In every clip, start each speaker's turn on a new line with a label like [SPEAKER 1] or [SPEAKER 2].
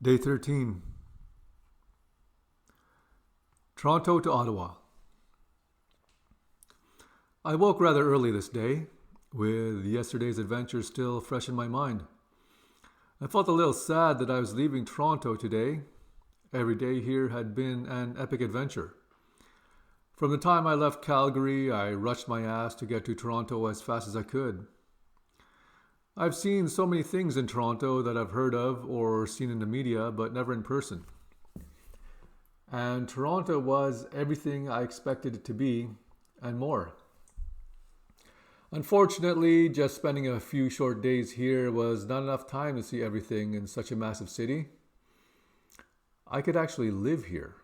[SPEAKER 1] Day 13. Toronto to Ottawa. I woke rather early this day, with yesterday's adventure still fresh in my mind. I felt a little sad that I was leaving Toronto today. Every day here had been an epic adventure. From the time I left Calgary, I rushed my ass to get to Toronto as fast as I could. I've seen so many things in Toronto that I've heard of or seen in the media, but never in person. And Toronto was everything I expected it to be, and more. Unfortunately, just spending a few short days here was not enough time to see everything in such a massive city. I could actually live here.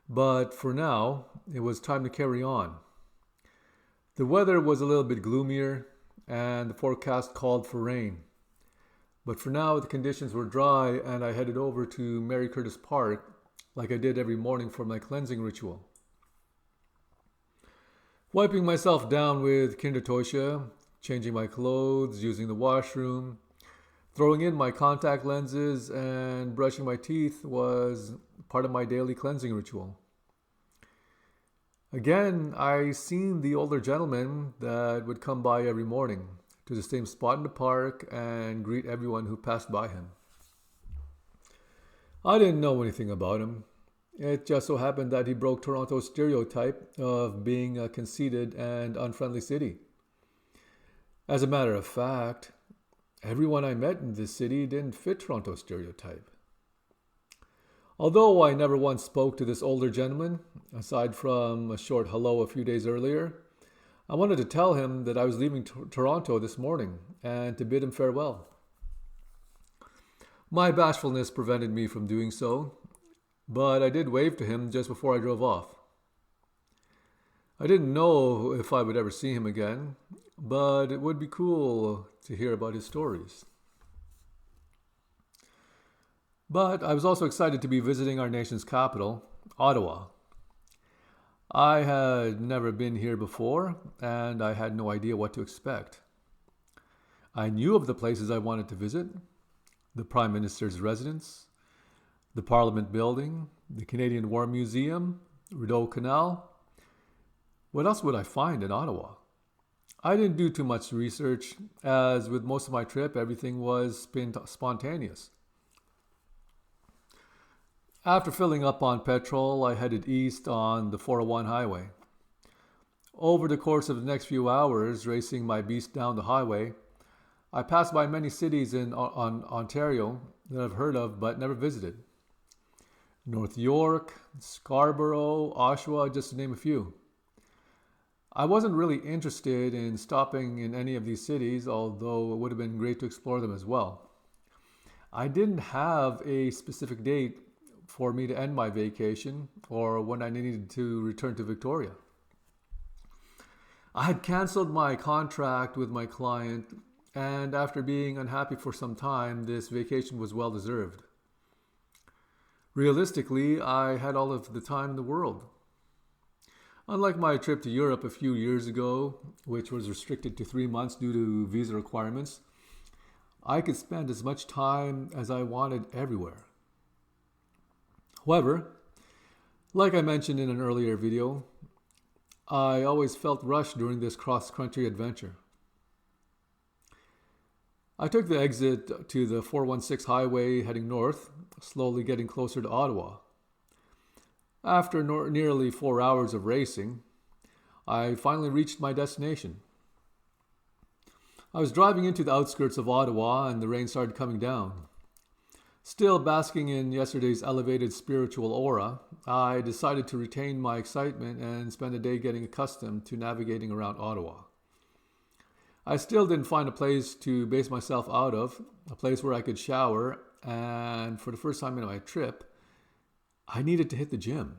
[SPEAKER 1] But for now, it was time to carry on. The weather was a little bit gloomier, and the forecast called for rain. But for now, the conditions were dry, and I headed over to Mary Curtis Park like I did every morning for my cleansing ritual. Wiping myself down with kindertucher, changing my clothes, using the washroom, throwing in my contact lenses, and brushing my teeth was part of my daily cleansing ritual. Again, I seen the older gentleman that would come by every morning to the same spot in the park and greet everyone who passed by him. I didn't know anything about him. It just so happened that he broke Toronto's stereotype of being a conceited and unfriendly city. As a matter of fact, everyone I met in this city didn't fit Toronto's stereotype. Although I never once spoke to this older gentleman, aside from a short hello a few days earlier, I wanted to tell him that I was leaving Toronto this morning and to bid him farewell. My bashfulness prevented me from doing so, but I did wave to him just before I drove off. I didn't know if I would ever see him again, but it would be cool to hear about his stories. But I was also excited to be visiting our nation's capital, Ottawa. I had never been here before, and I had no idea what to expect. I knew of the places I wanted to visit: the Prime Minister's residence, the Parliament building, the Canadian War Museum, Rideau Canal. What else would I find in Ottawa? I didn't do too much research, as with most of my trip, everything was spontaneous. After filling up on petrol, I headed east on the 401 highway. Over the course of the next few hours, racing my beast down the highway, I passed by many cities in Ontario that I've heard of but never visited. North York, Scarborough, Oshawa, just to name a few. I wasn't really interested in stopping in any of these cities, although it would have been great to explore them as well. I didn't have a specific date for me to end my vacation or when I needed to return to Victoria. I had canceled my contract with my client, and after being unhappy for some time, this vacation was well deserved. Realistically, I had all of the time in the world. Unlike my trip to Europe a few years ago, which was restricted to 3 months due to visa requirements, I could spend as much time as I wanted everywhere. However, like I mentioned in an earlier video, I always felt rushed during this cross-country adventure. I took the exit to the 416 highway heading north, slowly getting closer to Ottawa. After nearly 4 hours of racing, I finally reached my destination. I was driving into the outskirts of Ottawa and the rain started coming down. Still basking in yesterday's elevated spiritual aura, I decided to retain my excitement and spend the day getting accustomed to navigating around Ottawa. I still didn't find a place to base myself out of, a place where I could shower, and for the first time in my trip, I needed to hit the gym.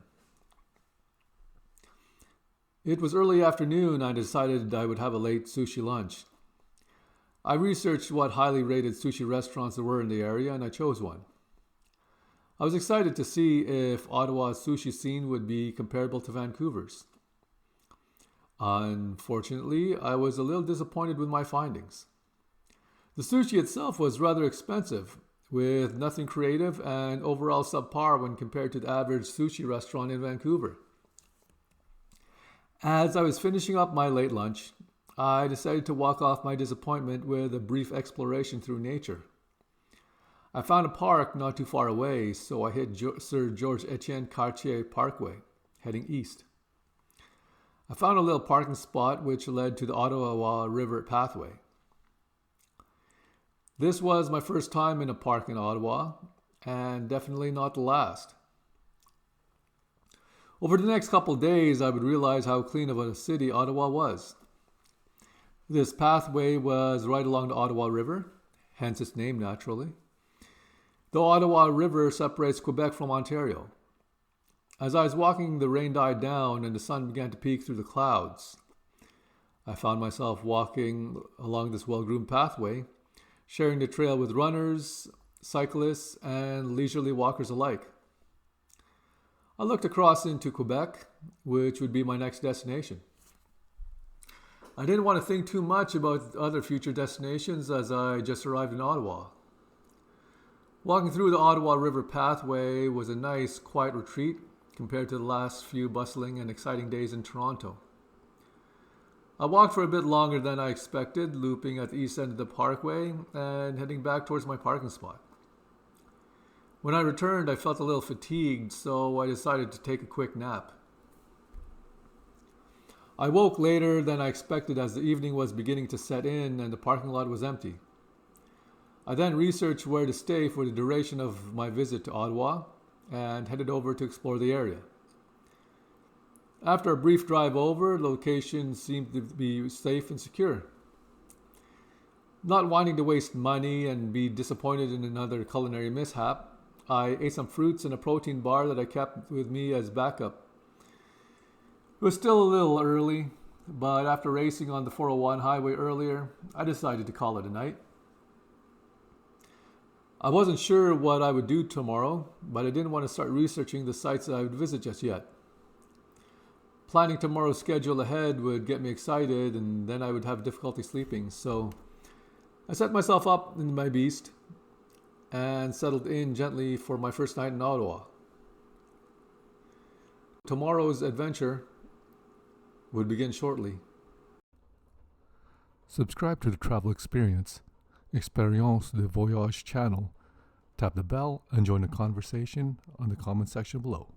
[SPEAKER 1] It was early afternoon and I decided I would have a late sushi lunch. I researched what highly rated sushi restaurants there were in the area and I chose one. I was excited to see if Ottawa's sushi scene would be comparable to Vancouver's. Unfortunately, I was a little disappointed with my findings. The sushi itself was rather expensive, with nothing creative and overall subpar when compared to the average sushi restaurant in Vancouver. As I was finishing up my late lunch, I decided to walk off my disappointment with a brief exploration through nature. I found a park not too far away, so I hit Sir George Etienne Cartier Parkway, heading east. I found a little parking spot which led to the Ottawa River Pathway. This was my first time in a park in Ottawa, and definitely not the last. Over the next couple days, I would realize how clean of a city Ottawa was. This pathway was right along the Ottawa River, hence its name naturally. The Ottawa River separates Quebec from Ontario. As I was walking, the rain died down and the sun began to peek through the clouds. I found myself walking along this well-groomed pathway, sharing the trail with runners, cyclists, and leisurely walkers alike. I looked across into Quebec, which would be my next destination. I didn't want to think too much about other future destinations as I just arrived in Ottawa. Walking through the Ottawa River Pathway was a nice, quiet retreat compared to the last few bustling and exciting days in Toronto. I walked for a bit longer than I expected, looping at the east end of the Parkway and heading back towards my parking spot. When I returned, I felt a little fatigued, so I decided to take a quick nap. I woke later than I expected as the evening was beginning to set in and the parking lot was empty. I then researched where to stay for the duration of my visit to Ottawa and headed over to explore the area. After a brief drive over, the location seemed to be safe and secure. Not wanting to waste money and be disappointed in another culinary mishap, I ate some fruits and a protein bar that I kept with me as backup. It was still a little early, but after racing on the 401 highway earlier, I decided to call it a night. I wasn't sure what I would do tomorrow, but I didn't want to start researching the sites that I would visit just yet. Planning tomorrow's schedule ahead would get me excited, and then I would have difficulty sleeping, so I set myself up in my beast and settled in gently for my first night in Ottawa. Tomorrow's adventure would begin shortly. Subscribe to the Travel Experience de Voyage channel. Tap the bell and join the conversation on the comment section below.